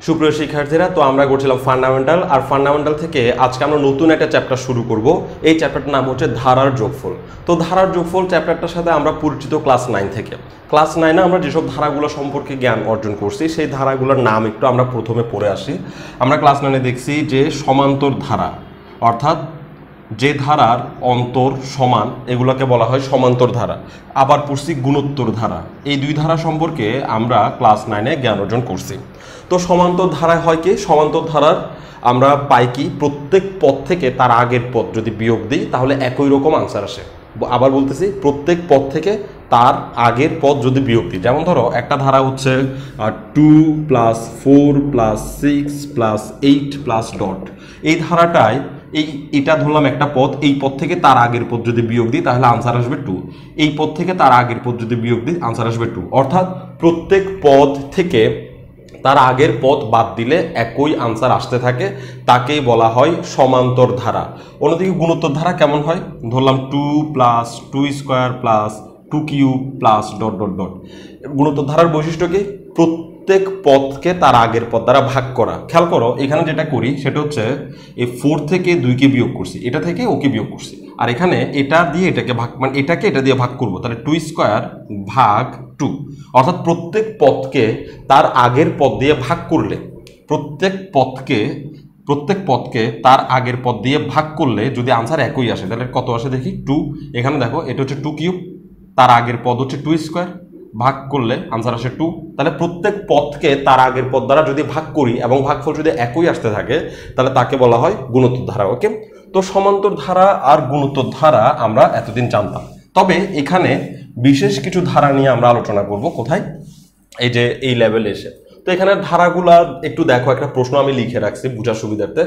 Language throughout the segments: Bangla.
সুপ্রিয় শিক্ষার্থীরা, তো আমরা করছিলাম ফান্ডামেন্টাল, আর ফান্ডামেন্টাল থেকে আজকে আমরা নতুন একটা চ্যাপ্টার শুরু করব। এই চ্যাপ্টারটার নাম হচ্ছে ধারার যোগফল। তো ধারার যোগফল চ্যাপ্টারটার সাথে আমরা পরিচিত ক্লাস 9 থেকে। ক্লাস 9-এ আমরা যেসব ধারাগুলো সম্পর্কে জ্ঞান অর্জন করছি সেই ধারাগুলোর নাম একটু আমরা প্রথমে পড়ে আসি। আমরা ক্লাস 9-এ দেখছি যে সমান্তর ধারা, অর্থাৎ যে ধারার অন্তর সমান এগুলোকে বলা হয় সমান্তর ধারা। আবার পড়ছি গুণোত্তর ধারা। এই দুই ধারা সম্পর্কে আমরা ক্লাস 9-এ জ্ঞান অর্জন করছি। তো সমান্তর ধারায় হয় কি, সমান্তর ধারার আমরা পাই কি, প্রত্যেক পদ থেকে তার আগের পদ যদি বিয়োগ দিই তাহলে একই রকম আনসার আসে। আবার বলতেছি, প্রত্যেক পদ থেকে তার আগের পদ যদি বিয়োগ দিই, যেমন ধরো একটা ধারা হচ্ছে 2 + 4 + 6 + 8 + ডট। এই ধারাটায় এটা ধরলাম একটা পদ, এই পদ থেকে তার আগের পদ যদি বিয়োগ দিই তাহলে আনসার আসবে 2। এই পদ থেকে তার আগের পদ যদি বিয়োগ দিই আনসার আসবে 2। অর্থাৎ প্রত্যেক পদ থেকে তার আগের পদ বাদ দিলে একই আনসার আসতে থাকে, তাকেই বলা হয় সমান্তর ধারা। অন্যদিকে গুণোত্তর ধারা কেমন হয়, ধরলাম 2 + 2² + 2³ + ডট ডট ডট। গুণোত্তর ধারার বৈশিষ্ট্য কি, প্রত্যেক পদকে তার আগের পদ দ্বারা ভাগ করা। খেয়াল করো, এখানে যেটা করি সেটা হচ্ছে এই 4 থেকে 2কে বিয়োগ করছি, এটা থেকে ওকে বিয়োগ করছি, আর এখানে এটা দিয়ে এটাকে ভাগ, মানে এটাকে এটা দিয়ে ভাগ করব, তাহলে 2² ভাগ 2। অর্থাৎ প্রত্যেক পদকে তার আগের পদ দিয়ে ভাগ করলে, প্রত্যেক পদকে তার আগের পদ দিয়ে ভাগ করলে যদি আনসার একই আসে তাহলে কত আসে দেখি, 2। এখানে দেখো এটা হচ্ছে 2³, তার আগের পদ হচ্ছে 2², ভাগ করলে আনসার আসে 2। তাহলে প্রত্যেক পদকে তার আগের পদ দ্বারা যদি ভাগ করি এবং ভাগফল যদি একই আসতে থাকে তাহলে তাকে বলা হয় গুণোত্তর ধারা। ওকে, তো সমান্তর ধারা আর গুণোত্তর ধারা আমরা এতদিন জানতাম। তবে এখানে বিশেষ কিছু ধারা নিয়ে আমরা আলোচনা করব। কোথায়, এই যে এই লেভেলে এসে। তো এখানে ধারাগুলা একটু দেখো, একটা প্রশ্ন আমি লিখে রাখছি বোঝার সুবিধার্থে।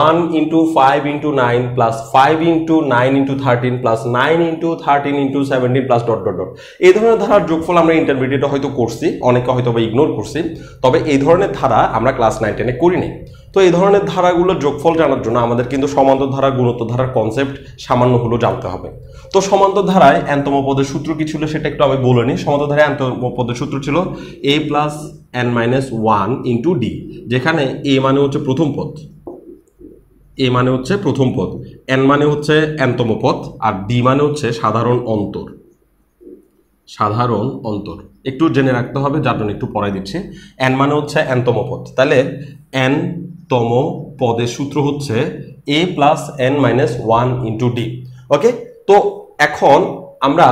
1 × 5 × 9 + 5 × 9 × 13 + 9 × 13 × 17 + ডট ডট ডট। এই ধরনের ধারার যোগফল আমরা ইন্টারমিডিয়েটে হয়তো করছি, অনেকে হয়তো বা ইগনোর করছি, তবে এই ধরনের ধারা আমরা ক্লাস 9-10-এ করিনি। তো এই ধরনের ধারাগুলোর যোগফল জানার জন্য আমাদের কিন্তু সমান্তর ধারা গুণোত্তর ধারার কনসেপ্ট সামান্য হলেও জানতে হবে। তো সমান্তর ধারায় nতম পদের সূত্র কি ছিল সেটা একটু আমি বলে নিই। সমান্তর ধারায় nতম পদের সূত্র ছিল a + n - 1 × d, যেখানে a মানে হচ্ছে প্রথম পদ, a মানে হচ্ছে প্রথম পদ, n মানে হচ্ছে nতম পদ, আর d মানে হচ্ছে সাধারণ অন্তর। সাধারণ অন্তর একটু জেনে রাখতে হবে, যার জন্য একটু পড়াই দিচ্ছি। n মানে হচ্ছে nতম পদ, তাহলে nতম পদের সূত্র হচ্ছে a + n - 1 × d। ওকে, তো এখন আমরা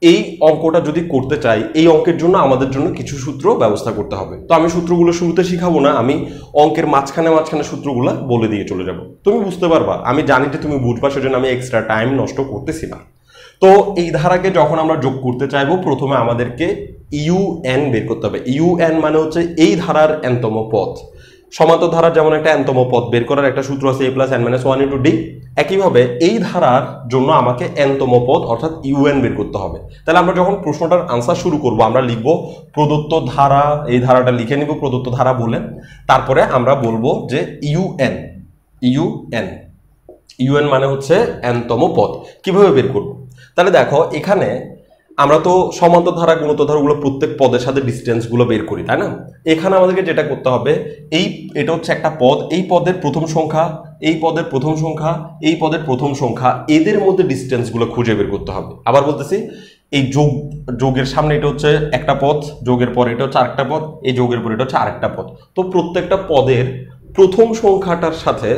এই অঙ্কটা যদি করতে চাই, এই অঙ্কের জন্য আমাদের জন্য কিছু সূত্র ব্যবস্থা করতে হবে। তো আমি সূত্রগুলো শুরুতে শিখাবো না, আমি অঙ্কের মাঝখানে সূত্রগুলো বলে দিয়ে চলে যাব, তুমি বুঝতে পারবা। আমি জানি যে তুমি বুঝবা, সেজন্য আমি এক্সট্রা টাইম নষ্ট করতেছি না। তো এই ধারাকে যখন আমরা যোগ করতে চাইবো, প্রথমে আমাদেরকে un বের করতে হবে। un মানে হচ্ছে এই ধারার nতম পদ। সমান্তর ধারার যেমন একটা nতম পদ বের করার একটা সূত্র আছে a + n - 1 × d, একইভাবে এই ধারার জন্য আমাকে nতম পদ অর্থাৎ un বের করতে হবে। তাহলে আমরা যখন প্রশ্নটার আনসার শুরু করব, আমরা লিখব প্রদত্ত ধারা, এই ধারাটা লিখে নিব প্রদত্ত ধারা বলে, তারপরে আমরা বলবো যে un মানে হচ্ছে nতম পদ। কিভাবে বের করব, তাহলে দেখো এখানে আমরা তো সমান্তর ধারা গুণোত্তর ধারাগুলো প্রত্যেক পদের সাথে ডিসটেন্সগুলো বের করি, তাই না? এখানে আমাদেরকে যেটা করতে হবে, এটা হচ্ছে একটা পদ, এই পদের প্রথম সংখ্যা, এই পদের প্রথম সংখ্যা, এই পদের প্রথম সংখ্যা, এদের মধ্যে ডিসটেন্সগুলো খুঁজে বের করতে হবে। আবার বলতেছি, এই যোগের সামনে এটা হচ্ছে একটা পদ, যোগের পর এটা হচ্ছে আরেকটা পদ, এই যোগের পর এটা হচ্ছে আরেকটা পদ। তো প্রত্যেকটা পদের প্রথম সংখ্যাটার সাথে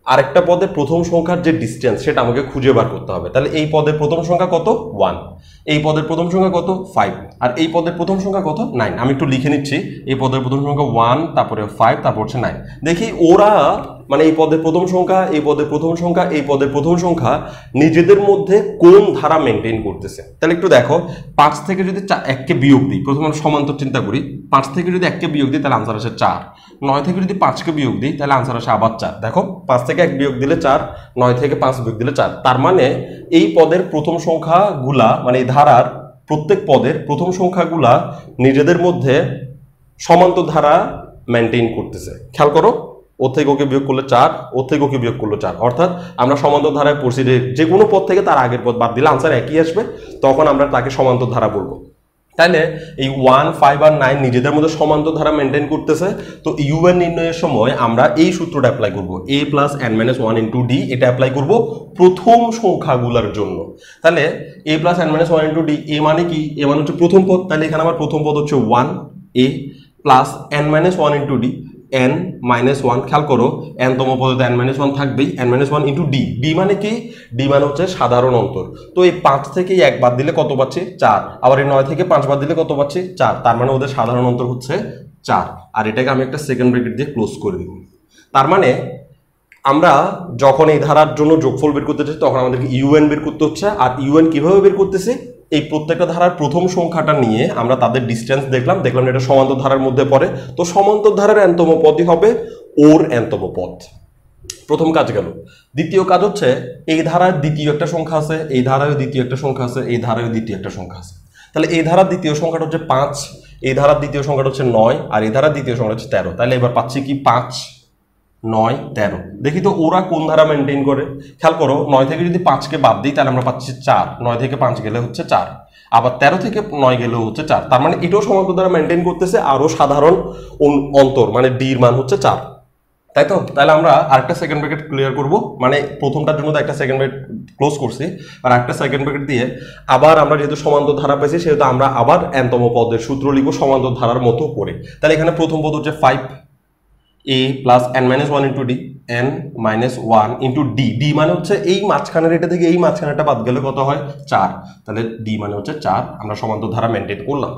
আরেকটা পদের প্রথম সংখ্যার যে ডিসটেন্স সেটা আমাকে খুঁজে বার করতে হবে। তাহলে এই পদের প্রথম সংখ্যা কত, 1, এই পদের প্রথম সংখ্যা কত, 5, আর এই পদের প্রথম সংখ্যা কত, 9। আমি একটু লিখে নিচ্ছি, এই পদের প্রথম সংখ্যা 1, তারপরে 5, তারপর হচ্ছে 9। দেখি ওরা, মানে এই পদের প্রথম সংখ্যা, এই পদের প্রথম সংখ্যা, এই পদের প্রথম সংখ্যা নিজেদের মধ্যে কোন ধারা মেনটেন করতেছে। তাহলে একটু দেখো, 5 থেকে যদি 1কে বিয়োগ দিই, প্রথমে আমরা সমান্তর চিন্তা করি, 5 থেকে যদি 1কে বিয়োগ দিই তাহলে আনসার আসে 4, 9 থেকে যদি 5কে বিয়োগ দিই তাহলে আনসার আসে আবার 4। দেখো 5 থেকে 1 বিয়োগ দিলে 4, 9 থেকে 5 বিয়োগ দিলে 4। তার মানে এই পদের প্রথম সংখ্যাগুলা, মানে এই ধারার প্রত্যেক পদের প্রথম সংখ্যাগুলা নিজেদের মধ্যে সমান্তর ধারা মেনটেন করতেছে। খেয়াল করো, ও থেকে ওকে বিয়োগ করলে 4, ও থেকে ওকে বিয়োগ করলে 4, অর্থাৎ আমরা সমান্তর ধারায় পড়ছি যে কোনো পদ থেকে তার আগের পদ বাদ দিলে আনসার একই আসবে, তখন আমরা তাকে সমান্তর ধারা বলবো। তাহলে এই 1, 5 আর 9 নিজেদের মধ্যে সমান্তর ধারা মেনটেন করতেছে। তো ইউএন নির্ণয়ের সময় আমরা এই সূত্রটা অ্যাপ্লাই করব, a plus n minus 1 into D, এটা অ্যাপ্লাই করব প্রথম সংখ্যাগুলোর জন্য। তাহলে a plus n minus 1 into D, এ মানে কি? এ মানে হচ্ছে প্রথম পদ। তাহলে এখানে আমার প্রথম পদ হচ্ছে 1 a plus n minus 1 into D, n minus 1, খেয়াল করো n তম পদে n মাইনাস 1 থাকবেই, n minus 1 into D. D মানে কি? ডি মানে হচ্ছে সাধারণ অন্তর। তো এই 5 থেকে 1 বাদ দিলে কত পাচ্ছি? 4। আবার এই 9 থেকে 5 বাদ দিলে কত পাচ্ছি? 4। তার মানে ওদের সাধারণ অন্তর হচ্ছে 4। আর এটাকে আমি একটা সেকেন্ড ব্র্যাকেট দিয়ে ক্লোজ করে দিব। তার মানে আমরা যখন এই ধারার জন্য যোগফল বের করতে চাই তখন আমাদেরকে ইউএন বের করতে হচ্ছে। আর ইউএন কিভাবে বের করতেছি? এই প্রত্যেকটা ধারার প্রথম সংখ্যাটা নিয়ে আমরা তাদের ডিস্টেন্স দেখলাম এটা সমান্তর ধারার মধ্যে পড়ে। তো সমান্তর ধারার n-তম পদই হবে ওর n-তম পদ। প্রথম কাজ গেল। দ্বিতীয় কাজ হচ্ছে এই ধারার দ্বিতীয় একটা সংখ্যা আছে, এই ধারায় দ্বিতীয় একটা সংখ্যা আছে, এই ধারায় দ্বিতীয় একটা সংখ্যা আছে। তাহলে এই ধারার দ্বিতীয় সংখ্যাটা হচ্ছে 5, এই ধারার দ্বিতীয় সংখ্যাটা হচ্ছে 9, আর এই ধারার দ্বিতীয় সংখ্যাটা হচ্ছে 13। তাহলে এবার পাচ্ছি কি? 5, 9, 13। দেখি তো ওরা কোন ধারা মেনটেন করে। খেয়াল করো, 9 থেকে যদি 5কে বাদ দিই তাহলে আমরা পাচ্ছি 4, 9 থেকে 5 গেলে হচ্ছে 4, আবার 13 থেকে 9 গেলেও হচ্ছে 4। তার মানে এটাও সমান্তর ধারা মেনটেন করতেছে, আরও সাধারণ অন্তর মানে ডির মান হচ্ছে 4, তাই তো? তাহলে আমরা আরেকটা সেকেন্ড ব্র্যাকেট ক্লিয়ার করব, মানে প্রথমটার জন্য তো একটা সেকেন্ড ব্র্যাকেট ক্লোজ করছি, আর একটা সেকেন্ড ব্র্যাকেট দিয়ে আবার আমরা যেহেতু সমান্তর ধারা পেয়েছি সেহেতু আমরা আবার n-তম পদের সূত্র লিখব সমান্তর ধারার মতো করে। তাহলে এখানে প্রথম পদ হচ্ছে 5 a plus n minus 1 into D, n minus 1 into D. D মানে হচ্ছে এই মাঝখানের এটা থেকে এই মাঝখানেরটা বাদ গেলে কত হয়? 4। তাহলে ডি মানে হচ্ছে 4। আমরা সমান্তর ধারা মেনটেন করলাম।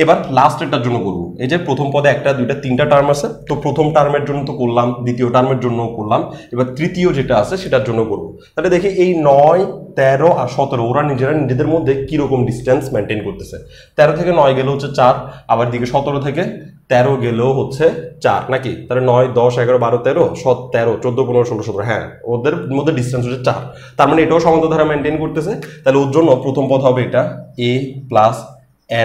এবার লাস্ট এটার জন্য করব। এই যে প্রথম পদে একটা, দুইটা, তিনটা টার্ম আছে, তো প্রথম টার্মের জন্য তো করলাম, দ্বিতীয় টার্মের জন্য করলাম, এবার তৃতীয় যেটা আছে সেটার জন্য করব। তাহলে দেখি এই 9, 13 আর 17 ওরা নিজেদের মধ্যে কিরকম ডিস্টেন্স মেনটেন করতেছে। 13 থেকে 9 গেলে হচ্ছে 4, আবার দিকে 17 থেকে 13 গেলেও হচ্ছে 4, নাকি? তাহলে 9, 10, 11, 12, 13, 13, 14, 15, 16, 17, হ্যাঁ ওদের মধ্যে ডিস্টেন্স হচ্ছে 4। তার মানে এটাও সমান্তর ধারা মেনটেন করতেছে। তাহলে ওর জন্য প্রথম পদ হবে এটা a plus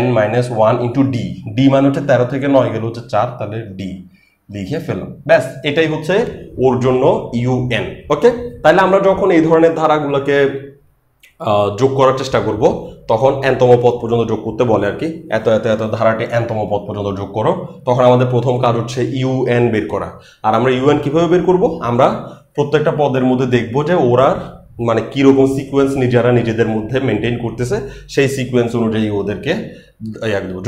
n minus 1 into D. D মানে হচ্ছে 13 থেকে 9 গেলে হচ্ছে 4, তাহলে ডি লিখে ফেললাম। ব্যাস, এটাই হচ্ছে ওর জন্য ইউএন। ওকে, তাহলে আমরা যখন এই ধরনের ধারাগুলোকে যোগ করার চেষ্টা করব তখন n-তম পদ পর্যন্ত যোগ করতে বলে আর কি। এত এত এত ধারাটি n-তম পদ পর্যন্ত যোগ করো। তখন আমাদের প্রথম কাজ হচ্ছে ইউএন বের করা। আর আমরা ইউএন কিভাবে বের করব? আমরা প্রত্যেকটা পদের মধ্যে দেখব যে ওরা মানে কিরকম সিকোয়েন্স নিজেদের মধ্যে মেনটেন করতেছে, সেই সিকোয়েন্স অনুযায়ী ওদেরকে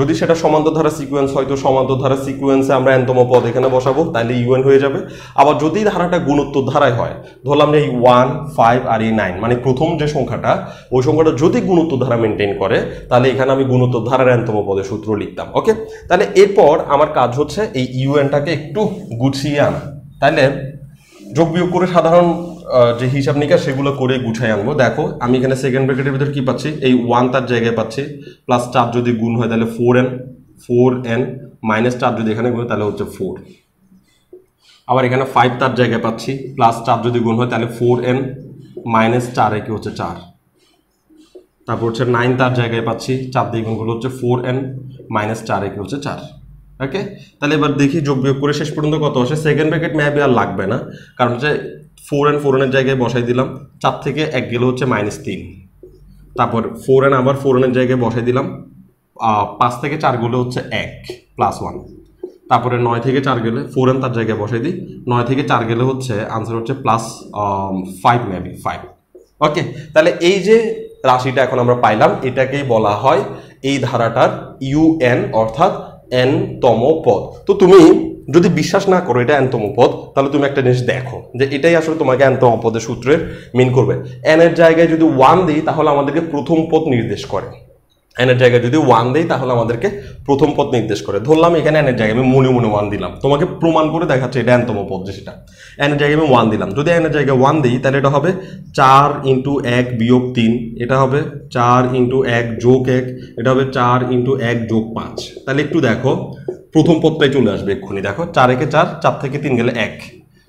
যদি সেটা সমান্তর ধারা সিকোয়েন্স হয় তো সমান্তর ধারা সিকোয়েন্সে আমরা n-তম পদ এখানে বসাবো, তাহলে ইউএন হয়ে যাবে। আবার যদি ধারাটা গুণোত্তর ধারায় হয়, ধরলাম যে এই 1, 5 আর এই 9, মানে প্রথম যে সংখ্যাটা ওই সংখ্যাটা যদি গুণোত্তর ধারা মেনটেন করে তাহলে এখানে আমি গুণোত্তর ধারার n-তম পদের সূত্র লিখতাম। ওকে, তাহলে এরপর আমার কাজ হচ্ছে এই ইউএনটাকে একটু গুছিয়ে আনা। তাহলে যোগ বিয়োগ করে সাধারণ যে হিসাব নিকাশ সেগুলো করে গুছাই আনবো। দেখো আমি এখানে সেকেন্ড ব্র্যাকেটের ভিতরে কি পাচ্ছি? এই 1 তার জায়গায় পাচ্ছি, প্লাস 4 যদি গুণ হয় তাহলে 4n মাইনাস 4 যদি এখানে গুণ তাহলে হচ্ছে 4। আবার এখানে 5 তার জায়গায় পাচ্ছি, প্লাস 4 যদি গুণ হয় তাহলে 4n মাইনাস 4 কি হচ্ছে 4। তারপর হচ্ছে 9 তার জায়গায় পাচ্ছি, 4 দিয়ে গুণ করলে হচ্ছে 4n মাইনাস 4 কি হচ্ছে 4। ওকে, তাহলে এবার দেখি যোগ বিয়োগ করে শেষ পর্যন্ত কত আসে। সেকেন্ড ব্র্যাকেট ম্যাপে আর লাগবে না, কারণ হচ্ছে 4n এর জায়গায় বসাই দিলাম, 4 থেকে 1 গেলে হচ্ছে -3। তারপর 4n আবার 4n এর জায়গায় বসাই দিলাম, 5 থেকে 4 গেলে হচ্ছে 1 প্লাস 1। তারপরে 9 থেকে 4 গেলে 4n তার জায়গায় বসাই দিই, 9 থেকে 4 গেলে হচ্ছে আনসার হচ্ছে প্লাস 5 মেবি 5। ওকে, তাহলে এই যে রাশিটা এখন আমরা পাইলাম এটাকেই বলা হয় এই ধারাটার ইউএন অর্থাৎ n-তম পদ। তো তুমি যদি বিশ্বাস না করো এটা n-তম পদ, তাহলে তুমি একটা জিনিস দেখো যে এটাই আসলে তোমাকে n-তম পদের সূত্রের মিন করবে। n এর জায়গায় যদি 1 দিই তাহলে আমাদেরকে প্রথম পদ নির্দেশ করে, n এর জায়গায় যদি 1 দেই তাহলে আমাদেরকে প্রথম পদ নির্দেশ করে। ধরলাম এখানে n এর জায়গায় আমি মনে মনে 1 দিলাম, তোমাকে প্রমাণ করে দেখাচ্ছে এটা n-তম পদ যে সেটা। n এর জায়গায় আমি 1 দিলাম, যদি n এর জায়গায় 1 দিই তাহলে এটা হবে 4 × 1 বিয়োগ 3, এটা হবে 4 × 1 যোগ 1, এটা হবে 4 × 1 যোগ 5। তাহলে একটু দেখো প্রথম পদটাই চলে আসবে এক্ষুনি। দেখো 4 একে 4, 4 থেকে 3 গেলে 1,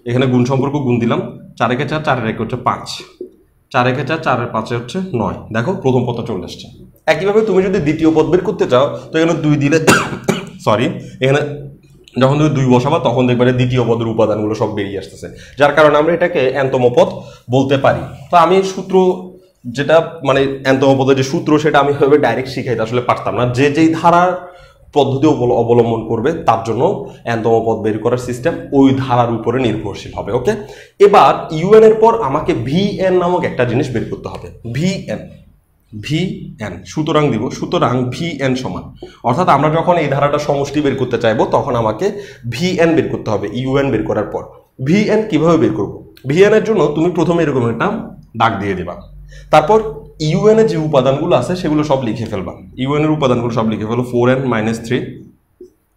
এখানে গুণ সম্পর্ক গুণ দিলাম, 4 একে 4, 4 এর 1 হচ্ছে 5, 4 একে 4, 4 এর 5 হচ্ছে 9। দেখো প্রথম পদটা চলে আসছে। একইভাবে তুমি যদি দ্বিতীয় পদ বের করতে চাও তো এখানে 2 দিলে সরি এখানে যখন তুমি 2 বসাবা তখন দেখবে দ্বিতীয় পদের উপাদানগুলো সব বেরিয়ে আসতেছে, যার কারণে আমরা এটাকে n-তম পদ বলতে পারি। তো আমি সূত্র যেটা মানে nতম পদের যে সূত্র সেটা আমি এভাবে ডাইরেক্ট শিখাইতে আসলে পারতাম না। যে যেই ধারার পদ্ধতি অবলম্বন করবে তার জন্য nতম পদ বের করার সিস্টেম ওই ধারার উপরে নির্ভরশীল হবে। ওকে, এবার ইউএন এর পর আমাকে ভিএন নামক একটা জিনিস বের করতে হবে। ভিএন সুতরাং দিব, সুতরাং ভিএন সমান, অর্থাৎ আমরা যখন এই ধারাটা সমষ্টি বের করতে চাইবো তখন আমাকে ভিএন বের করতে হবে ইউএন বের করার পর। ভিএন কিভাবে বের করব? ভিএন এর জন্য তুমি প্রথমে এরকম একটা দাগ দিয়ে দিবা, তারপর ইউএন এর যে উপাদানগুলো আছে সেগুলো সব লিখে ফেলবা। ইউএন এর উপাদানগুলো সব লিখে ফেলো, 4n - 3,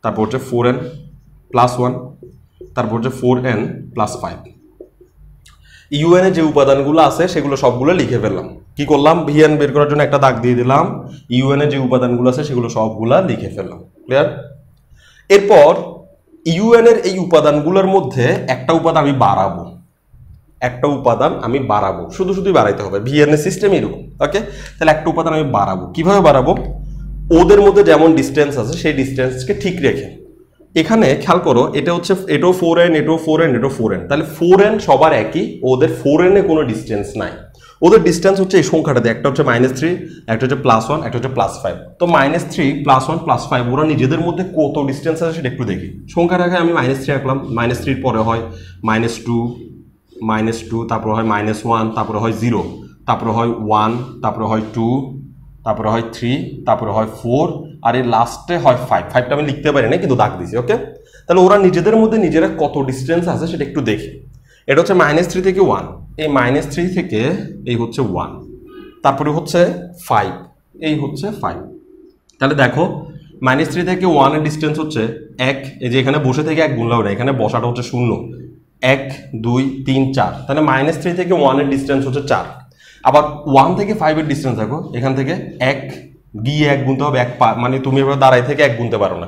তারপর হচ্ছে 4n + 1, তারপর হচ্ছে 4n + 5। ইউএন এর যে উপাদানগুলো আছে সেগুলো সবগুলো লিখে ফেললাম। কি করলাম? ভিএন বের করার জন্য একটা দাগ দিয়ে দিলাম, ইউএন এর যে উপাদানগুলো আছে সেগুলো সবগুলা লিখে ফেললাম। ক্লিয়ার? এরপর ইউএন এর এই উপাদানগুলোর মধ্যে একটা উপাদান আমি বাড়াবো, শুধু শুধুই বাড়াইতে হবে, ভিএন এর সিস্টেম এরকম। ওকে, তাহলে একটা উপাদান আমি বাড়াবো। কিভাবে বাড়াবো? ওদের মধ্যে যেমন ডিস্টেন্স আছে সেই ডিস্টেন্সকে ঠিক রেখে। এখানে খেয়াল করো, এটা হচ্ছে এটাও 4n, এটাও 4n, এটাও 4n, তাহলে 4n সবার একই, ওদের 4n এ কোনো ডিস্টেন্স নাই। ওদের ডিস্টেন্স হচ্ছে এই সংখ্যাটাতে, একটা হচ্ছে -3, একটা হচ্ছে +1, একটা হচ্ছে +5। তো -3 +1 +5 ওরা নিজেদের মধ্যে কত ডিস্টেন্স আছে সেটা একটু দেখি। সংখ্যাটাকে আমি -3 রাখলাম, -3 পরে হয় -2, তারপরে হয় -1, তারপরে হয় 0, তারপরে হয় 1, তারপরে হয় 2, তারপরে হয় 3, তারপরে হয় 4, আর এই লাস্টে হয় 5। 5টা আমি লিখতে পারি না কিন্তু দাগ দিছি। ওকে, তাহলে ওরা নিজেদের মধ্যে নিজেরা কত ডিস্টেন্স আছে সেটা একটু দেখি। এটা হচ্ছে -3 থেকে 1, এই -3 থেকে এই হচ্ছে 1, তারপরে হচ্ছে 5, এই হচ্ছে 5। তাহলে দেখো -3 থেকে 1 এর ডিস্টেন্স হচ্ছে 1, এই যে এখানে বসে থেকে 1 গুণলাম না, এখানে বসাটা হচ্ছে 0, 1 2 3 4, তাহলে -3 থেকে 1 এর ডিস্টেন্স হচ্ছে 4। আবার 1 থেকে 5 এর ডিস্টেন্স দেখো, এখান থেকে 1 গিয়ে 1 গুনতে হবে, মানে তুমি এবার দাঁড়াই থেকে 1 গুনতে পারো না,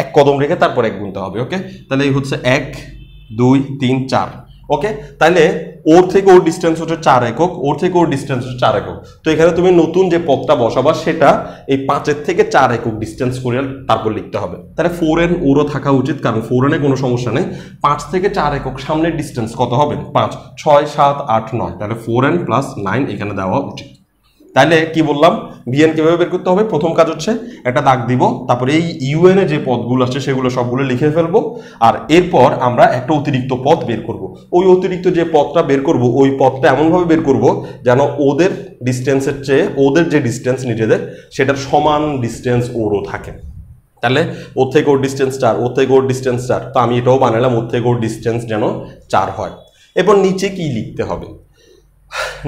1 কদম রেখে তারপর 1 গুনতে হবে। ওকে, তাহলে এই হচ্ছে 1 2 3 4। ওকে, তাহলে ওর থেকে ওর ডিস্টেন্স হচ্ছে 4 একক, ওর থেকে ওর ডিস্টেন্স হচ্ছে 4 একক। তো এখানে তুমি নতুন যে পদটা বসাবা সেটা এই 5 থেকে 4 একক ডিস্টেন্স করে তারপর লিখতে হবে। তাহলে 4n ওরও থাকা উচিত, কারণ 4n এ কোনো সমস্যা নেই। 5 থেকে 4 একক সামনের ডিস্টেন্স কত হবে? 5 6 7 8 9, তাহলে 4n + 9 এখানে দেওয়া উচিত। তাহলে কি বললাম, ভিএন কিভাবে বের করতে হবে? প্রথম কাজ হচ্ছে একটা দাগ দিব, তারপরে এই ইউএন এ যে পদগুলো আছে সেগুলো সবগুলো লিখে ফেলবো, আর এরপর আমরা একটা অতিরিক্ত পদ বের করব। ওই অতিরিক্ত যে পদটা বের করব ওই পদটা এমনভাবে বের করব যেন ওদের ডিস্টেন্সের চেয়ে ওদের যে ডিস্টেন্স নিজেদের সেটার সমান ডিস্টেন্স ওরও থাকে। তাহলে ওর থেকে ওর ডিস্টেন্স 4, ওর থেকে ওর ডিস্টেন্স 4, তো আমি এটাও বানালাম ওর থেকে ওর ডিস্টেন্স যেন 4 হয়। এরপর নিচে কি লিখতে হবে?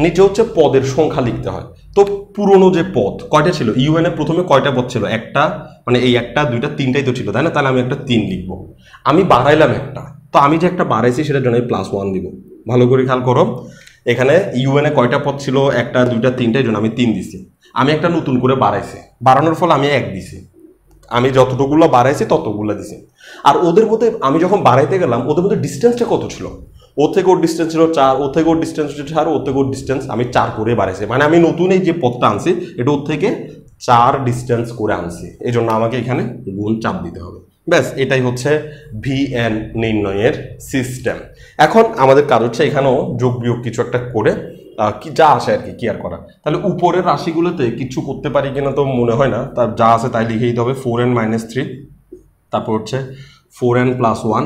নিচে হচ্ছে পদের সংখ্যা লিখতে হয়। তো পুরনো যে পদ কয়টা ছিল, ইউএন এ প্রথমে কয়টা পদ ছিল? একটা, মানে এই একটা দুইটা তিনটাই তো ছিল, তাই না? তাহলে আমি একটা 3 লিখবো। আমি বাড়াইলাম একটা, তো আমি যে একটা বাড়াইছি সেটার জন্য +1 দিব। ভালো করে খেয়াল করো, এখানে ইউএন এ কয়টা পদ ছিল? একটা দুইটা তিনটার জন্য আমি 3 দিছি। আমি একটা নতুন করে বাড়াইছি, বাড়ানোর ফলে আমি 1 দিছি। আমি যতটুকুলো বাড়াইছি ততগুলো দিছি। আর ওদের মধ্যে আমি যখন বাড়াইতে গেলাম ওদের মধ্যে ডিস্টেন্সটা কত ছিল? ওর থেকে ওর ডিস্টেন্স ছিল 4, ওর থেকে ওর ডিস্টেন্স হচ্ছে 4, ওর থেকে ওর ডিস্টেন্স আমি 4 করে বাড়াইছি। মানে আমি নতুন এই যে পথটা আনছি এটা ওর থেকে 4 ডিস্টেন্স করে আনছি, এই জন্য আমাকে এখানে গুণ চাপ দিতে হবে। ব্যাস, এটাই হচ্ছে ভিএন নির্ণয়ের সিস্টেম। এখন আমাদের কাজ হচ্ছে এখানেও যোগ বিয়োগ কিছু একটা করে কি যা আসে আর কি আর করা। তাহলে উপরের রাশিগুলোতে কিছু করতে পারি কিনা তো মনে হয় না, তার যা আছে তাই লিখে দিতে হবে। 4n - 3, তারপর হচ্ছে 4n + 1,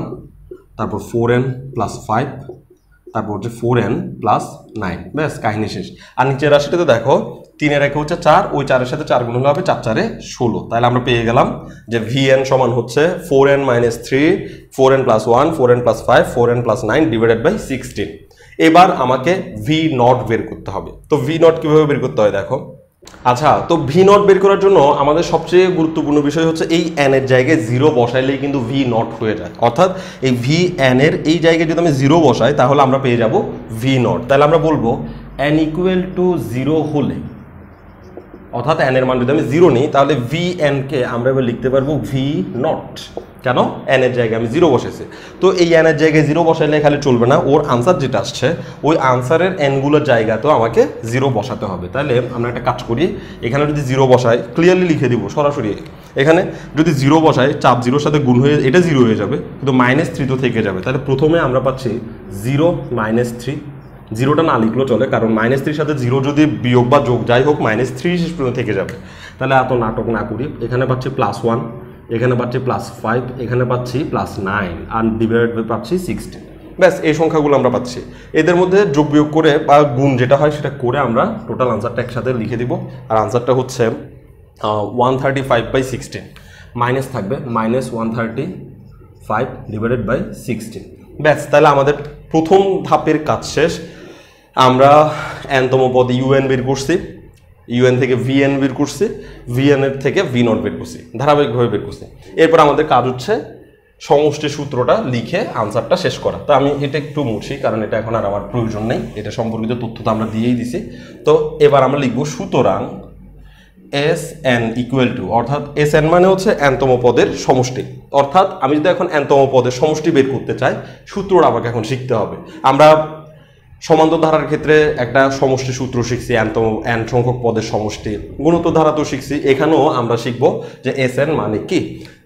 তারপর 4n + 5, তারপর হচ্ছে 4n + 9। ব্যাস, কাহিনী শেষ। আর নিচের রাশিটাতে দেখো 3 এর একে হচ্ছে 4, ওই 4 এর সাথে 4 গুণ হলে হবে 4 4 16। তাহলে আমরা পেয়ে গেলাম যে ভিএন সমান হচ্ছে 4n - 3, 4n + 1, 4n + 5, 4n + 9 / 16। এবার আমাকে ভি নট বের করতে হবে। তো ভি নট কিভাবে বের করতে হয় দেখো। আচ্ছা, তো ভি নট বের করার জন্য আমাদের সবচেয়ে গুরুত্বপূর্ণ বিষয় হচ্ছে এই এন এর জায়গায় 0 বসাইলেই কিন্তু ভি নট হয়ে যায়। অর্থাৎ এই ভি এন এর এই জায়গায় যদি আমি 0 বসাই তাহলে আমরা পেয়ে যাব ভি নট। তাহলে আমরা বলবো n = 0 হলে, অর্থাৎ n এর মান যদি আমি 0 নিই তাহলে ভি এন কে আমরা এবার লিখতে পারবো ভি নট। কেন? n এর জায়গায় আমি 0 বসেছি। তো এই n এর জায়গায় 0 বসাইলে খালি চলবে না, ওর আনসার যেটা আসছে ওই আনসারের n গুলোর জায়গাতেও আমাকে 0 বসাতে হবে। তাহলে আমরা একটা কাজ করি, এখানে যদি 0 বসাই ক্লিয়ারলি লিখে দিব সরাসরি। এখানে যদি 0 বসাই চাপ 0-র সাথে গুণ হয়ে এটা 0 হয়ে যাবে, কিন্তু -3 তো থেকে যাবে। তাহলে প্রথমে আমরা পাচ্ছি 0 - 3, জিরোটা না লিখলেও চলে, কারণ -3 সাথে জিরো যদি বিয়োগ বা যোগ যাই হোক -3 শেষ পর্যন্ত থেকে যাবে। তাহলে এত নাটক না করি, এখানে পাচ্ছি +1, এখানে পাচ্ছি +5, এখানে পাচ্ছি +9 আর ডিভাইডেড বাই পাচ্ছি 16। ব্যাস এই সংখ্যাগুলো আমরা পাচ্ছি। এদের মধ্যে যোগ বিয়োগ করে বা গুণ যেটা হয় সেটা করে আমরা টোটাল আনসারটা একসাথে লিখে দিব। আর আনসারটা হচ্ছে 135/16, মাইনাস থাকবে -135 ডিভাইডেড বাই 16। ব্যাস, তাহলে আমাদের প্রথম ধাপের কাজ শেষ। আমরা এনতম পদ ইউএন বের করছি, ইউএন থেকে ভিএন বের করছি, ভিএন এর থেকে ভি নট বের করছি, ধারাবাহিকভাবে বের করছি। এরপর আমাদের কাজ হচ্ছে সমষ্টি সূত্রটা লিখে আনসারটা শেষ করা। তো আমি এটা একটু মুছি, কারণ এটা এখন আর আমার প্রয়োজন নেই, এটা সম্পর্কিত তথ্য তো আমরা দিয়েই দিছি। তো এবার আমরা লিখব সুতরাং এস এন ইকুয়াল টু, অর্থাৎ এস এন মানে হচ্ছে এনতম পদের সমষ্টি। অর্থাৎ আমি যদি এখন এনতম পদের সমষ্টি বের করতে চাই, সূত্রটা আমাকে এখন শিখতে হবে। আমরা সমান্তর ধারার ক্ষেত্রে একটা সমষ্টি সূত্র শিখছি, এন সংখ্যক পদের সমষ্টি। গুণোত্তর ধারা তো শিখছি, এখানেও আমরা শিখব যে এস এন মানে কি,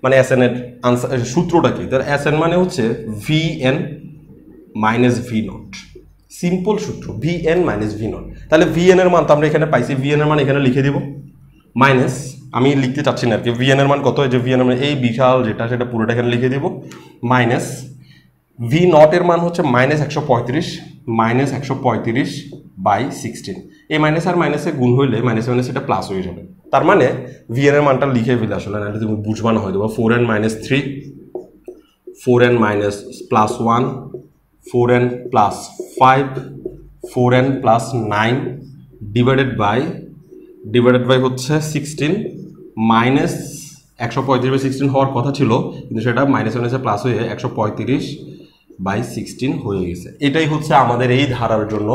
মানে এস এন এর আনসার সূত্রটা কি। তাহলে এস এন মানে হচ্ছে V N minus V naught, simple সূত্র, V N minus V naught. তাহলে ভি এন এর মান তো আমরা এখানে পাইছি, ভি এন এর মান এখানে লিখে দিব, মাইনাস, আমি লিখতে চাচ্ছি না আর কি, ভি এন এর মান কত, যে ভি এন এর মান এই বিশাল যেটা সেটা পুরোটা এখানে লিখে দিব, মাইনাস ভি নট এর মান হচ্ছে -135, -135/16। এই মাইনাস আর মাইনাসে গুণ হইলে মাইনাস মাইনাস এটা প্লাস হয়ে যাবে। তার মানে ভি এন এর মানটা লিখে ফেলে আসলে, না তুমি বুঝবা না হয়তো, 4n - 3, 4n +1, 4n +5, 4n +9 divided by হচ্ছে 16, -135/16 হওয়ার কথা ছিল, কিন্তু সেটা মাইনাস মাইনাসে প্লাস হয়ে 135/16 হয়ে গেছে। এটাই হচ্ছে আমাদের এই ধারার জন্য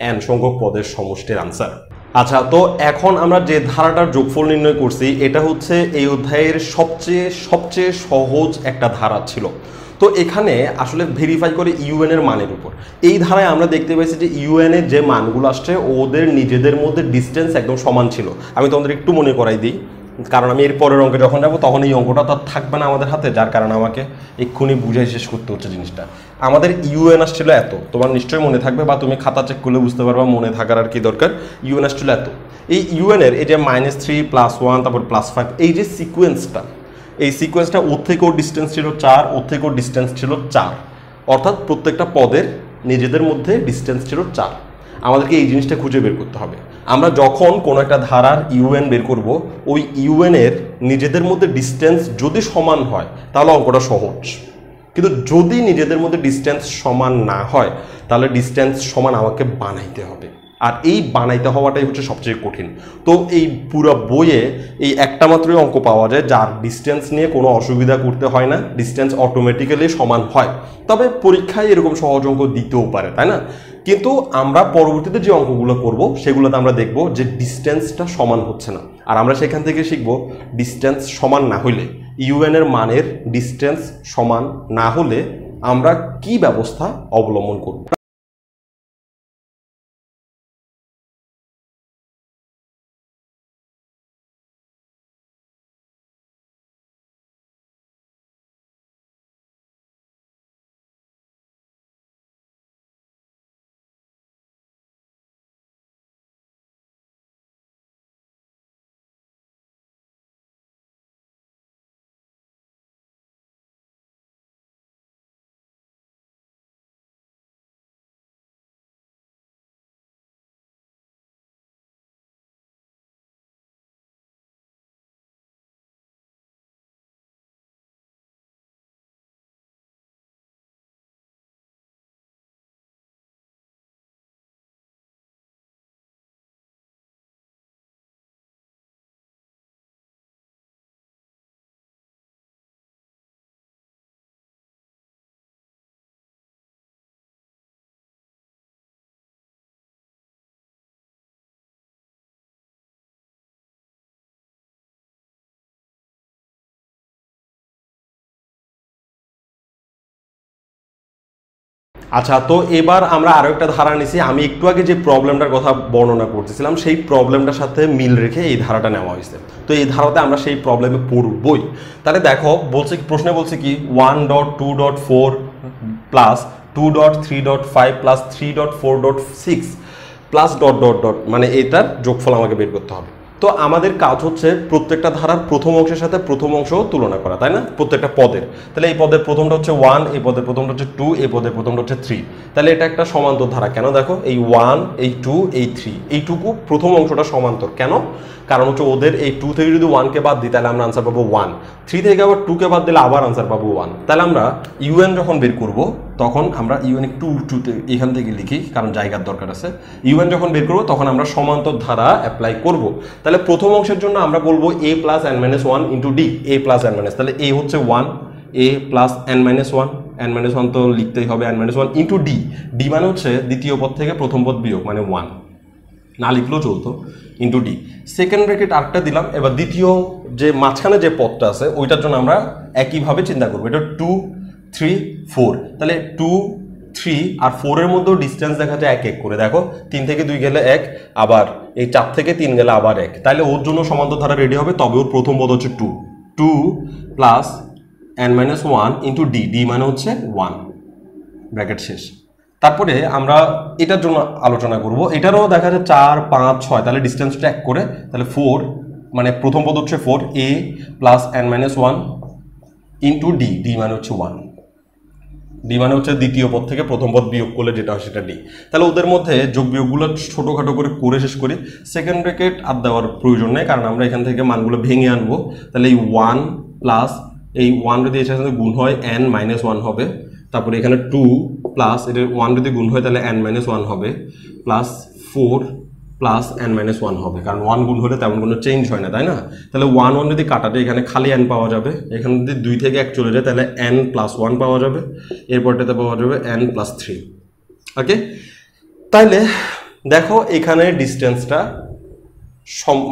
এন সংখ্যক পদের সমষ্টির আনসার। আচ্ছা, তো এখন আমরা যে ধারাটার যোগফল নির্ণয় করছি, এটা হচ্ছে এই অধ্যায়ের সবচেয়ে সহজ একটা ধারা ছিল। তো এখানে আসলে ভেরিফাই করে ইউএন এর মানের উপর। এই ধারায় আমরা দেখতে পাইছি যে ইউএন এর যে মানগুলো আসছে ওদের নিজেদের মধ্যে ডিস্টেন্স একদম সমান ছিল। আমি তোমাদের একটু মনে করাই দিই, কারণ আমি এর পরের অঙ্কে যখন যাবো তখন এই অঙ্কটা তো থাকবে না আমাদের হাতে, যার কারণে আমাকে এক্ষুনি বুঝাই শেষ করতে হচ্ছে জিনিসটা। আমাদের ইউএন আসছিল এত, তোমার নিশ্চয়ই মনে থাকবে বা তুমি খাতা চেক করলে বুঝতে পারবা মনে থাকার আর কি দরকার। ইউএন আসছিল এত, এই ইউএন এর এই যে -3 +1 তারপর +5, এই যে সিকোয়েন্সটা, এই সিকোয়েন্সটা ওর থেকেও ডিস্টেন্স ছিল 4, ওর থেকেও ডিস্টেন্স ছিল 4, অর্থাৎ প্রত্যেকটা পদের নিজেদের মধ্যে ডিস্টেন্স ছিল 4। আমাদেরকে এই জিনিসটা খুঁজে বের করতে হবে। আমরা যখন কোনো একটা ধারার ইউএন বের করব, ওই ইউএন এর নিজেদের মধ্যে ডিস্টেন্স যদি সমান হয় তাহলে অঙ্কটা সহজ, কিন্তু যদি নিজেদের মধ্যে ডিস্টেন্স সমান না হয় তাহলে ডিস্টেন্স সমান আমাকে বানাইতে হবে, আর এই বানাইতে হওয়াটাই হচ্ছে সবচেয়ে কঠিন। তো এই পুরো বইয়ে এই একটা মাত্রই অঙ্ক পাওয়া যায় যার ডিস্টেন্স নিয়ে কোনো অসুবিধা করতে হয় না, ডিস্টেন্স অটোমেটিক্যালি সমান হয়। তবে পরীক্ষায় এরকম সহজ অঙ্ক দিতেও পারে, তাই না? কিন্তু আমরা পরবর্তীতে যে অঙ্কগুলো করব সেগুলোতে আমরা দেখব যে ডিস্টেন্সটা সমান হচ্ছে না, আর আমরা সেখান থেকে শিখব ডিস্টেন্স সমান না হলে, ইউএন এর মানের ডিস্টেন্স সমান না হলে আমরা কি ব্যবস্থা অবলম্বন করব। আচ্ছা, তো এবার আমরা আরো একটা ধারা নিছি। আমি একটু আগে যে প্রবলেমটার কথা বর্ণনা করতেছিলাম সেই প্রবলেমটার সাথে মিল রেখে এই ধারাটা নেওয়া হয়েছে। তো এই ধারাতে আমরা সেই প্রবলেমে পড়বই। তাহলে দেখো বলছে, প্রশ্নে বলছে কি 1.2.4 plus 2.3.5 plus 3.4.6 plus dot dot dot, মানে এটার যোগফল আমাকে বের করতে হবে। তো আমাদের কাজ হচ্ছে প্রত্যেকটা ধারার প্রথম অংশের সাথে প্রথম অংশ তুলনা করা, তাই না, প্রত্যেকটা পদের। তাহলে এই পদের প্রথমটা হচ্ছে 1, এই পদের প্রথমটা হচ্ছে 2, এই পদের প্রথমটা হচ্ছে 3। তাহলে এটা একটা সমান্তর ধারা। কেন দেখো, এই 1, এই 2, এই 3, এইটুকু প্রথম অংশটা সমান্তর। কেন? কারণ হচ্ছে ওদের এই 2 থেকে যদি 1কে বাদ দিই তাহলে আমরা আনসার পাবো 1, 3 থেকে আবার 2কে বাদ দিলে আবার আনসার পাবো 1। তাহলে আমরা ইউএন যখন বের করব তখন আমরা ইউএন একটু এখান থেকে লিখি, কারণ জায়গার দরকার আছে। ইউএন যখন বের করব তখন আমরা সমান্তর ধারা অ্যাপ্লাই করব। তাহলে প্রথম অংশের জন্য আমরা বলবো a plus n minus 1 into D, a plus n minus, তাহলে a হচ্ছে 1, a plus n minus 1, n minus 1 তো লিখতেই হবে, n minus 1 into D, D মানে হচ্ছে দ্বিতীয় পদ থেকে প্রথম পদ বিয়োগ মানে 1, না লিখলেও চলতো, ইন্টু ডি। সেকেন্ড ব্র্যাকেট আরেকটা দিলাম। এবার দ্বিতীয় যে মাঝখানে যে পদটা আছে ওইটার জন্য আমরা একইভাবে চিন্তা করবো, এটা 2, 3, 4। তাহলে 2, 3 আর 4 এর মধ্যেও ডিস্টেন্স দেখা যায় 1 1 করে। দেখো 3 থেকে 2 গেলে 1, আবার এই 4 থেকে 3 গেলে আবার 1, তাহলে ওর জন্য সমান্তর ধারা রেডি হবে। তবে ওর প্রথম পদ হচ্ছে 2, 2 plus n minus 1 into D, D মানে হচ্ছে 1, ব্র্যাকেট শেষ। তারপরে আমরা এটার জন্য আলোচনা করব। এটারও দেখা যায় 4, 5, 6, তাহলে ডিস্টেন্সটা 1 করে, তাহলে 4 মানে প্রথম পদ হচ্ছে 4, a plus n minus 1 into D, D মানে হচ্ছে 1, ডি মানে হচ্ছে দ্বিতীয় পদ থেকে প্রথম পদ বিয়োগ করলে যেটা হয় সেটা ডি। তাহলে ওদের মধ্যে যোগ বিয়োগগুলো ছোটোখাটো করে শেষ করি। সেকেন্ড ব্র্যাকেট আর দেওয়ার প্রয়োজন নেই, কারণ আমরা এখান থেকে মানগুলো ভেঙে আনবো। তাহলে এই 1 প্লাস এই 1 যদি এর সাথে গুণ হয় n মাইনাস 1 হবে। তারপরে এখানে 2 প্লাস এটা 1 যদি গুণ হয় তাহলে n মাইনাস 1 হবে, প্লাস 4 প্লাস n মাইনাস 1 হবে, কারণ 1 গুণ হলে তেমন কোনো চেঞ্জ হয় না, তাই না। তাহলে 1 1 যদি কাটাতে এখানে খালি n পাওয়া যাবে, এখানে যদি 2 থেকে 1 চলে যায় তাহলে n প্লাস 1 পাওয়া যাবে, এরপরটাতে পাওয়া যাবে n প্লাস 3। ওকে, তাহলে দেখো এখানে ডিস্টেন্সটা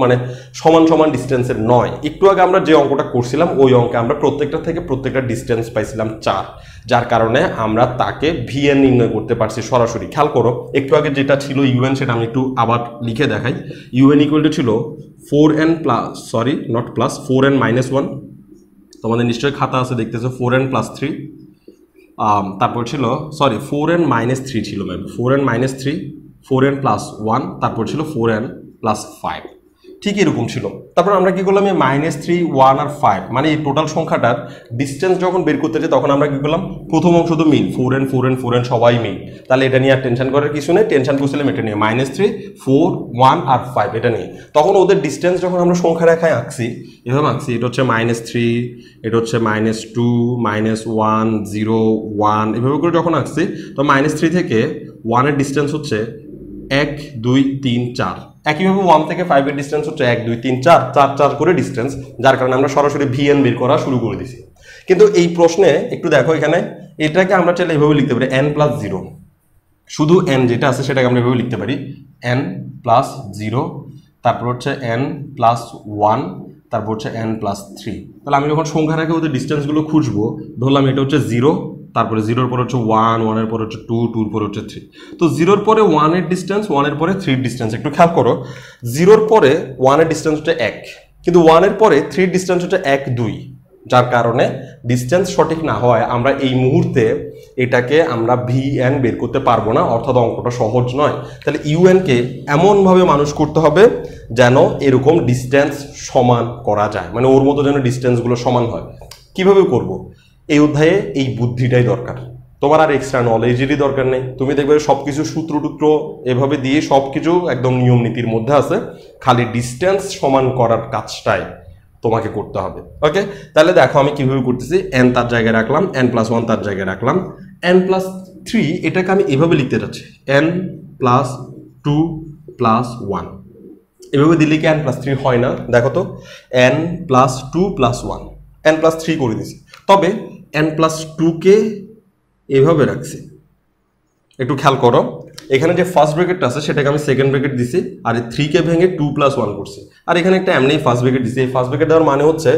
মানে সমান সমান ডিস্টেন্সের নয়। একটু আগে আমরা যে অঙ্কটা করছিলাম ওই অঙ্কে আমরা প্রত্যেকটা থেকে প্রত্যেকটা ডিস্টেন্স পাইছিলাম 4, যার কারণে আমরা তাকে ভিএন নির্ণয় করতে পারছি সরাসরি। খেয়াল করো, একটু আগে যেটা ছিল ইউএন সেটা আমি একটু আবার লিখে দেখাই। ইউএন ইকুয়াল টু ছিল 4n plus, sorry not plus, 4n minus 1, তোমাদের নিশ্চয়ই খাতা আছে দেখতেছো, 4n প্লাস 3, তারপর ছিল সরি 4n মাইনাস 3 ছিল ma'am, 4n minus 3, 4n plus 1, তারপর ছিল 4n প্লাস 5, ঠিক এরকম ছিল। তারপর আমরা কি করলাম, এই -3, 1 আর 5 মানে এই টোটাল সংখ্যাটার ডিস্টেন্স যখন বের করতে চাই তখন আমরা কি করলাম, প্রথম অংশ তো মিল, 4n 4n 4n সবাই মিল, তাহলে এটা নিয়ে আর টেনশন করার কিছু নেই। টেনশন করছিলাম এটা নিয়ে, -3, 4, 1 আর 5 এটা নিয়ে। তখন ওদের ডিস্টেন্স যখন আমরা সংখ্যা রেখায় আঁকছি, এভাবে আঁকছি, এটা হচ্ছে -3, এটা হচ্ছে -2, -1, 0, 1, এভাবে করে যখন আঁকছি তো -3 থেকে 1 এর ডিস্টেন্স হচ্ছে 1, 2, 3, 4। একইভাবে 1 থেকে 5 এর ডিস্টেন্স হচ্ছে 1, 2, 3, 4, 4, 4 করে ডিস্টেন্স, যার কারণে আমরা সরাসরি ভিএন বের করা শুরু করে দিছি। কিন্তু এই প্রশ্নে একটু দেখো, এখানে এটাকে আমরা চাইলে এভাবে লিখতে পারি n প্লাস 0, শুধু n যেটা আছে সেটাকে আমরা এভাবে লিখতে পারি n প্লাস 0, তারপর হচ্ছে n প্লাস 1, তারপর হচ্ছে n প্লাস 3। তাহলে আমি যখন সংখ্যা রেখে ওদের ডিস্টেন্সগুলো খুঁজবো, ধরলাম এটা হচ্ছে 0, তারপরে 0-র পরে হচ্ছে 1, 1-এর পরে হচ্ছে 2, 2-র পরে হচ্ছে 3। তো 0-র পরে 1-এর ডিস্টেন্স, 1-এর পরে 3-র ডিস্টেন্স, একটু খেয়াল করো, 0-র পরে 1-এর ডিস্টেন্স হচ্ছে 1, কিন্তু 1-এর পরে 3-র ডিস্টেন্স হচ্ছে 1, 2, যার কারণে ডিস্টেন্স সঠিক না হওয়ায় আমরা এই মুহূর্তে এটাকে আমরা ভিএন বের করতে পারবো না, অর্থাৎ অঙ্কটা সহজ নয়। তাহলে ইউএনকে এমনভাবে মানুষ করতে হবে যেন এরকম ডিস্টেন্স সমান করা যায়, মানে ওর মতো যেন ডিস্টেন্সগুলো সমান হয়। কিভাবে করব, এই অধ্যায়ে এই বুদ্ধিটাই দরকার, তোমার আর এক্সট্রা নলেজেরই দরকার নেই। তুমি দেখবে সবকিছু সূত্রটুত্র এভাবে দিয়ে সবকিছু একদম নিয়ম নীতির মধ্যে আছে, খালি ডিস্টেন্স সমান করার কাজটাই তোমাকে করতে হবে। ওকে, তাহলে দেখো আমি কিভাবে করতেছি, n তার জায়গায় রাখলাম, n প্লাস 1 তার জায়গায় রাখলাম, n প্লাস 3 এটাকে আমি এভাবে লিখতে যাচ্ছি n প্লাস 2 প্লাস 1, এভাবে দিলে কি n প্লাস 3 হয় না? দেখো তো, n plus 2 plus 1, n plus 3 করে দিছি, তবে n প্লাস 2 কে এভাবে রাখছি। একটু খেয়াল করো, এখানে যে ফার্স্ট ব্র্যাকেটটা আছে সেটাকে আমি সেকেন্ড ব্র্যাকেট দিছি, আর 3 কে ভেঙে 2 + 1 করছি, আর এখানে একটা এমনি ফার্স্ট ব্র্যাকেট দিছি। এই ফার্স্ট ব্র্যাকেট দেওয়ার মানে হচ্ছে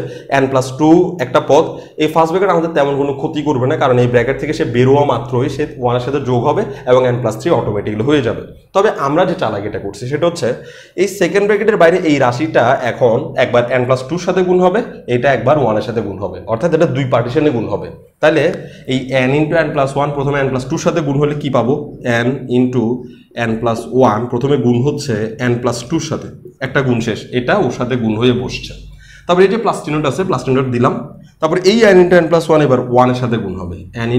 n+2 একটা পদ। এই ফার্স্ট ব্র্যাকেট আমাদের তেমন কোনো ক্ষতি করবে না, কারণ এই ব্র্যাকেট থেকে সে বেরোয়া মাত্রই সে 1 এর সাথে যোগ হবে এবং n+3 অটোমেটিক্যালি হয়ে যাবে। তবে আমরা যে চালাকিটা করছি সেটা হচ্ছে এই সেকেন্ড ব্র্যাকেটের বাইরে এই রাশিটা এখন একবার n+2 এর সাথে গুণ হবে, এটা একবার 1 এর সাথে গুণ হবে, অর্থাৎ এটা দুই পার্টিশনে গুণ হবে। তাহলে এই n × n+1 প্রথমে n+2 এর সাথে গুণ হলে কি পাবো, n × n+1 প্রথমে গুণ হচ্ছে n+2 এর সাথে, একটা গুণ শেষ, এটা ওর সাথে গুণ হয়ে বসছে। তারপর এই যে প্লাস চিহ্নটা আছে, প্লাস চিহ্নটা দিলাম। তারপর এই n × n+1 এবার 1 এর সাথে গুণ হবে, n ×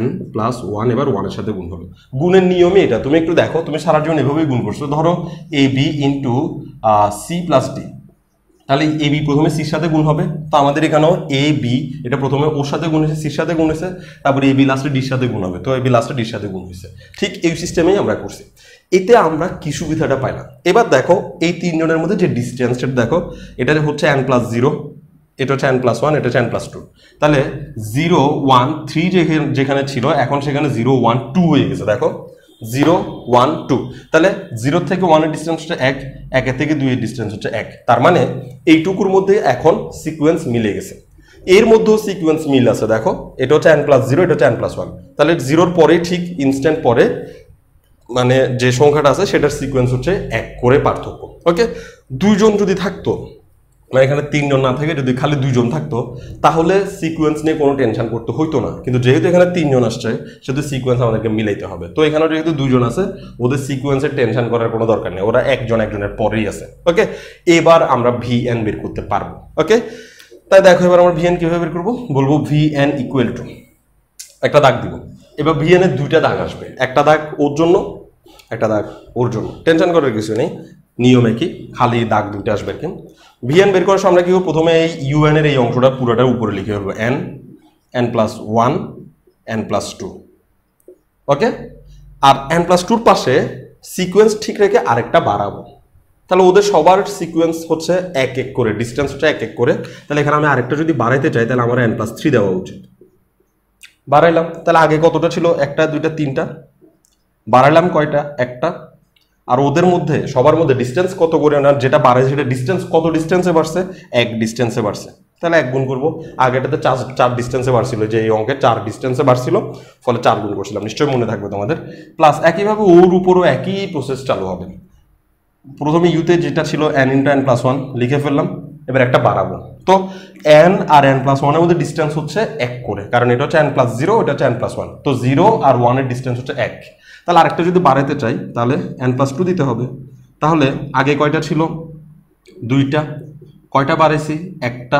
n+1 এবার 1 এর সাথে গুণ হবে। গুণের নিয়মই এটা, তুমি একটু দেখো, তুমি সারা জীবন এভাবেই গুণ করছো। ধরো ab × c + d, তাহলে এ বি প্রথমে সির সাথে গুণ হবে, তো আমাদের এখানেও এ বি এটা প্রথমে ওর সাথে গুণ হয়েছে, সির সাথে গুণ হয়েছে, তারপরে এ বি লাস্টে ডির সাথে গুণ হবে, তো এ বি লাস্টে ডির সাথে গুণ হয়েছে। ঠিক এই সিস্টেমেই আমরা করছি। এতে আমরা কি সুবিধাটা পাইলাম, এবার দেখো এই তিনজনের মধ্যে যে ডিস্টেন্সটা দেখো, এটা হচ্ছে n+0, এটা হচ্ছে n+1, এটা হচ্ছে n+2। তাহলে 0 1 3 যেখানে ছিল এখন সেখানে 0 1 2 হয়ে গেছে। দেখো 0 1 2, তাহলে 0 থেকে 1 এর ডিস্টেন্স হচ্ছে 1, 1 থেকে 2 এর ডিস্টেন্স হচ্ছে 1। তার মানে এইটুকুর মধ্যে এখন সিকোয়েন্স মিলে গেছে। এর মধ্যেও সিকোয়েন্স মিল আছে, দেখো এটা হচ্ছে n+0, এটা হচ্ছে n+1। তাহলে 0-র পরে ঠিক ইনস্ট্যান্ট পরে মানে যে সংখ্যাটা আছে সেটার সিকোয়েন্স হচ্ছে 1 করে পার্থক্য। ওকে, দুইজন যদি থাকতো, মানে এখানে 3 জন না থেকে যদি খালি 2 জন থাকতো তাহলে সিকোয়েন্স নিয়ে কোনো টেনশন করতে হইতো না, কিন্তু যেহেতু এখানে 3 জন আসছে সেহেতু সিকোয়েন্স আমাদেরকে মিলাইতে হবে। তো এখানেও যেহেতু 2 জন আছে, ওদের সিকোয়েন্সের টেনশন করার কোনো দরকার নেই, ওরা একজন একজনের পরেই আছে। ওকে, এবার আমরা vn বের করতে পারবো। ওকে, তাই দেখো এবার আমরা vn কিভাবে বের করবো, বলবো vn = একটা দাগ দিব। এবার vn এর দুইটা দাগ আসবে, একটা দাগ ওর জন্য, একটা দাগ ওর জন্য, টেনশন করার কিছু নেই, নিয়মে কি খালি দাগ দুইটা আসবে। কি vn বের করার সময় আমরা কি প্রথমে এই un এর এই অংশটা পুরোটা উপরে লিখে ফেলবো, n n+1 n+2। ওকে, আর n+2 এর পাশে সিকোয়েন্স ঠিক রেখে আরেকটা বাড়াবো, তাহলে ওদের সবার সিকোয়েন্স হচ্ছে 1 1 করে, ডিস্টেন্স হচ্ছে 1 1 করে। তাহলে এখানে আমি আরেকটা যদি বাড়াইতে চাই তাহলে আমার n+3 দেওয়া উচিত। বাড়াইলাম, তাহলে আগে কতটা ছিল, 1টা 2টা 3টা, বাড়াইলাম কয়টা, একটা। আর ওদের মধ্যে সবার মধ্যে ডিস্টেন্স কত করে, না যেটা বাড়ায় সেটা ডিস্টেন্স কত ডিস্টেন্সে বাড়ছে, 1 ডিস্টেন্সে বাড়ছে, তাহলে 1 গুণ করবো। আগেটাতে 4 ডিস্টেন্সে বাড়ছিল, যে এই অঙ্কে 4 ডিস্টেন্সে বাড়ছিল, ফলে 4 গুণ করছিলাম, নিশ্চয়ই মনে থাকবে তোমাদের। প্লাস একইভাবে ওর উপরও একই প্রসেস চালু হবে। প্রথমে ইউতে যেটা ছিল n × n+1 লিখে ফেললাম, এবার একটা বাড়াবো। তো n আর n+1 এর মধ্যে ডিস্টেন্স হচ্ছে 1 করে, কারণ এটা হচ্ছে n+0, এটা হচ্ছে n+1, তো 0 আর 1 এর ডিস্টেন্স হচ্ছে 1। তাহলে আরেকটা যদি বাড়াইতে চাই তাহলে n+2 দিতে হবে। তাহলে আগে কয়টা ছিল, 2টা, কয়টা বাড়াইছি, একটা।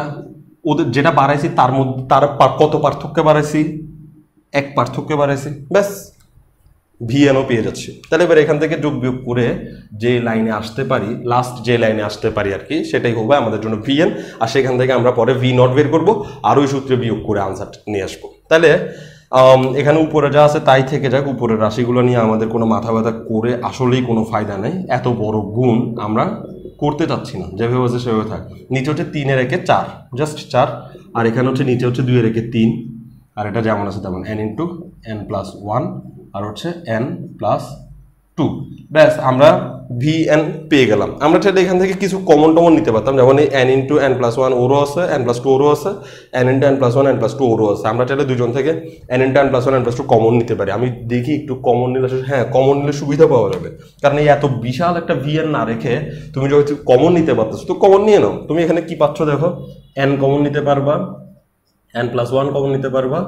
ওদের যেটা বাড়াইছি তার মধ্যে তার কত পার্থক্য বাড়াইছি, 1 পার্থক্য বাড়াইছি, ব্যাস vnও পেয়ে যাচ্ছি। তাহলে এবার এখান থেকে যোগ বিয়োগ করে যে লাইনে আসতে পারি, লাস্ট যে লাইনে আসতে পারি আর কি, সেটাই হবে আমাদের জন্য vn। আর সেখান থেকে আমরা পরে v0 বের করবো, আর ওই সূত্রে বিয়োগ করে আনসার নিয়ে আসবো। তাহলে এখানে উপরে যা আছে তাই থেকে যাক, উপরের রাশিগুলো নিয়ে আমাদের কোনো মাথা ব্যথা করে আসলেই কোনো ফায়দা নেই। এত বড় গুণ আমরা করতে চাচ্ছি না, যেভাবে আছে সেভাবে থাক। নিচে হচ্ছে 3 এর একে 4, জাস্ট 4, আর এখানে হচ্ছে নিচে হচ্ছে 2 এর একে 3, আর এটা যেমন আছে তেমন n × n+1 আর হচ্ছে n+2। ব্যাস আমরা vn পেয়ে গেলাম। আমরা চাইলে এখান থেকে কিছু কমন টমন নিতে পারতাম, যেমন এই n × n+1 ওরও আছে, n+2 ওরও আছে, n × n+1 n+2 ওরও আছে। আমরা চাইলে দুজন থেকে n × n+1 n+2 কমন নিতে পারি। আমি দেখি একটু কমন নিলে, হ্যাঁ কমন নিলে সুবিধা পাওয়া যাবে, কারণ এই এত বিশাল একটা vn না রেখে তুমি যদি কমন নিতে পারতেছো তো কমন নিয়ে নাও। তুমি এখানে কি পাচ্ছ দেখো, n কমন নিতে পারবা, n+1 কমন নিতে পারবা,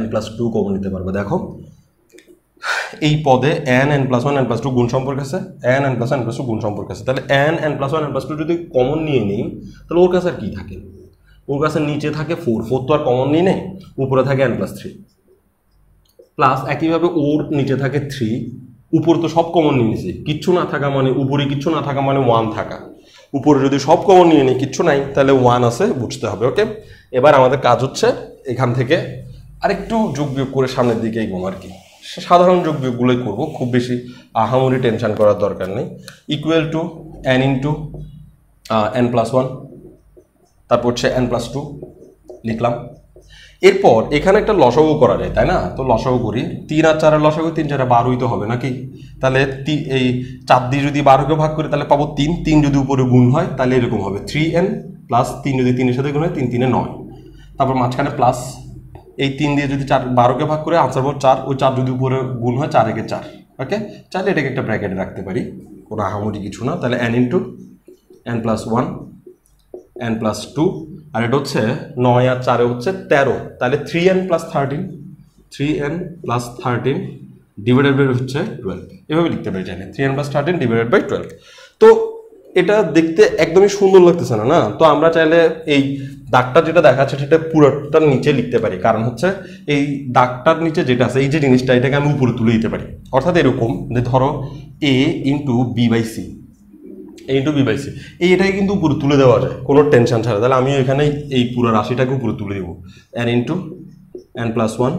n+2 কমন নিতে পারবা। দেখো এই পদে n n+1 n+2 গুণ সম্পর্ক আছে, n n+1 n+2 গুণ সম্পর্ক আছে। তাহলে n n+1 n+2 যদি কমন নিয়ে নিই তাহলে ওর কাছে আর কি থাকে, ওর কাছে নিচে থাকে 4, 4 তো আর কমন নিয়ে নেই, উপরে থাকে n+3, প্লাস একইভাবে ওর নিচে থাকে 3, উপরে তো সব কমন নিয়ে নিয়েছি, কিচ্ছু না থাকা মানে উপরে কিচ্ছু না থাকা মানে 1 থাকা। উপরে যদি সব কমন নিয়ে নিই, কিচ্ছু নাই, তাহলে 1 আছে, বুঝতে হবে। ওকে, এবার আমাদের কাজ হচ্ছে এখান থেকে আরেকটু যোগ বিয়োগ করে সামনের দিকে এগোবো আর কি। সাধারণ যোগ বিয়োগগুলোই করবো, খুব বেশি আহামরি টেনশন করার দরকার নেই। ইকুয়াল টু n × n+1, তারপর হচ্ছে n+2 লিখলাম। এরপর এখানে একটা লসাগু করা যায়, তাই না? তো লসাগু করি, 3 আর 4 এর লসাগু 3 4 12ই তো হবে নাকি? তাহলে এই 4 দিয়ে যদি 12কে ভাগ করি তাহলে পাবো 3, 3 যদি উপরে গুণ হয় তাহলে এরকম হবে 3n প্লাস 3 যদি 3 এর সাথে গুণ হয় 3 3 এ 9, তারপর মাঝখানে প্লাস এই 3 দিয়ে যদি 12কে ভাগ করে আনসার পাবো 4, ওই 4 যদি উপরে গুণ হয় 4 একে 4। ওকে, চাইলে এটাকে একটা ব্র্যাকেটে রাখতে পারি, কোনো আহামরি কিছু না। তাহলে n into n plus 1 n plus 2, আর এটা হচ্ছে 9 আর 4 হচ্ছে 13, তাহলে 3n plus 13, 3n plus 13 divided by হচ্ছে 12, এভাবে লিখতে পারি চাইলে 3n প্লাস 13 ডিভাইডেড বাই 12। তো এটা দেখতে একদমই সুন্দর লাগতেছে না, না? তো আমরা চাইলে এই দাগটা যেটা দেখাচ্ছে সেটা পুরোটার নিচে লিখতে পারি, কারণ হচ্ছে এই দাগটার নিচে যেটা আছে এই যে জিনিসটা, এটাকে আমি উপরে তুলে দিতে পারি। অর্থাৎ এরকম যে ধরো a into B by C, into B by C, এটাকে কিন্তু উপরে তুলে দেওয়া যায় কোনো টেনশন ছাড়া। তাহলে আমি এখানে এই পুরো রাশিটাকে উপরে তুলে দেবো, n into n plus 1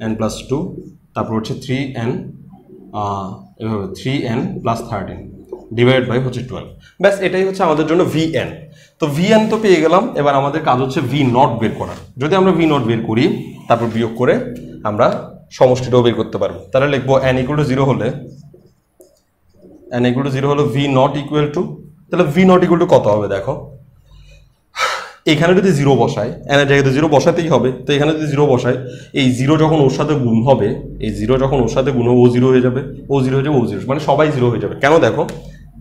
n plus 2, তারপর হচ্ছে 3n, এভাবে 3n প্লাস 13 ডিভাইড বাই হচ্ছে 12। ব্যাস, এটাই হচ্ছে আমাদের জন্য vn। তো vn তো পেয়ে গেলাম, এবার আমাদের কাজ হচ্ছে v নট বের করার। যদি আমরা v নট বের করি তারপর বিয়োগ করে আমরা সমষ্টিটাও বের করতে পারবো। তাহলে লিখবো n ইকুয়াল টু 0 হলে n ইকুয়াল টু 0 হলো v নট ইকুয়াল টু, তাহলে v নট ইকুয়াল টু কত হবে দেখো, এখানে যদি 0 বসাই, n এর জায়গায় 0 বসাতেই হবে, তো এখানে যদি 0 বসাই, এই 0 যখন ওর সাথে গুণ হবে, এই 0 যখন ওর সাথে গুণ হবে ও 0 হয়ে যাবে, ও 0 হয়ে যাবে, ও 0, মানে সবাই 0 হয়ে যাবে। কেন দেখো,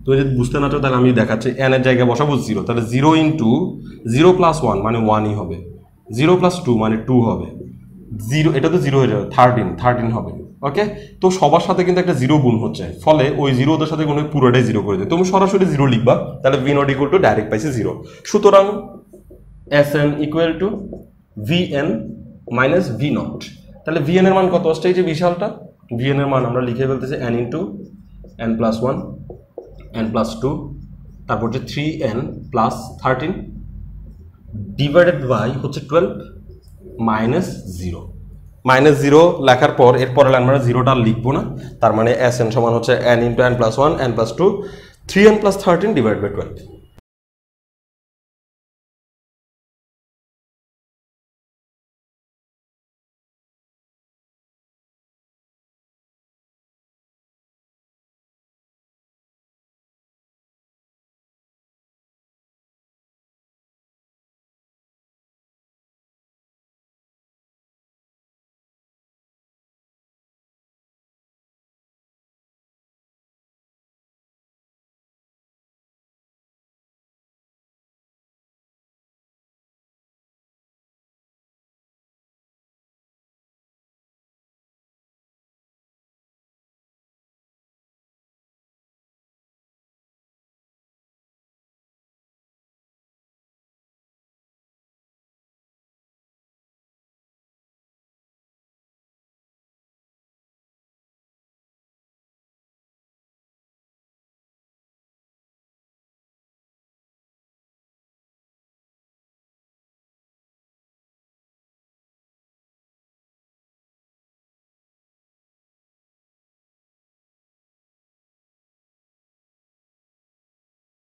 তুমি যদি বুঝতে না চাও তাহলে আমি দেখাচ্ছি। n এর জায়গায় বসাবো 0, তাহলে 0 ইন্টু 0 প্লাস 1 মানে 1ই হবে, 0 প্লাস 2 মানে 2 হবে, 0 এটা তো 0 হয়ে যাবে, 13 হবে। ওকে, তো সবার সাথে কিন্তু একটা 0 গুণ হচ্ছে, ফলে ওই 0 ওদের সাথে গুণ হয়ে পুরোটাই 0 করে দেয়। তুমি সরাসরি 0 লিখবা, তাহলে v not equal to direct পাইছি 0। সুতরাং Sn equal to vn minus v not. তাহলে vn এর মান কত আসছে, এই যে বিশালটা, vn এর মান আমরা লিখে ফেলতেছি n into n plus 1 n plus 2, তারপর হচ্ছে 3n প্লাস 13 ডিভাইডেড বাই হচ্ছে 12 মাইনাস 0। মাইনাস 0 লেখার পর এরপরে আমরা 0টা লিখবো না, তার মানে Sn সমান হচ্ছে n into n plus 1 n plus 2 3n plus 13 divide by 12।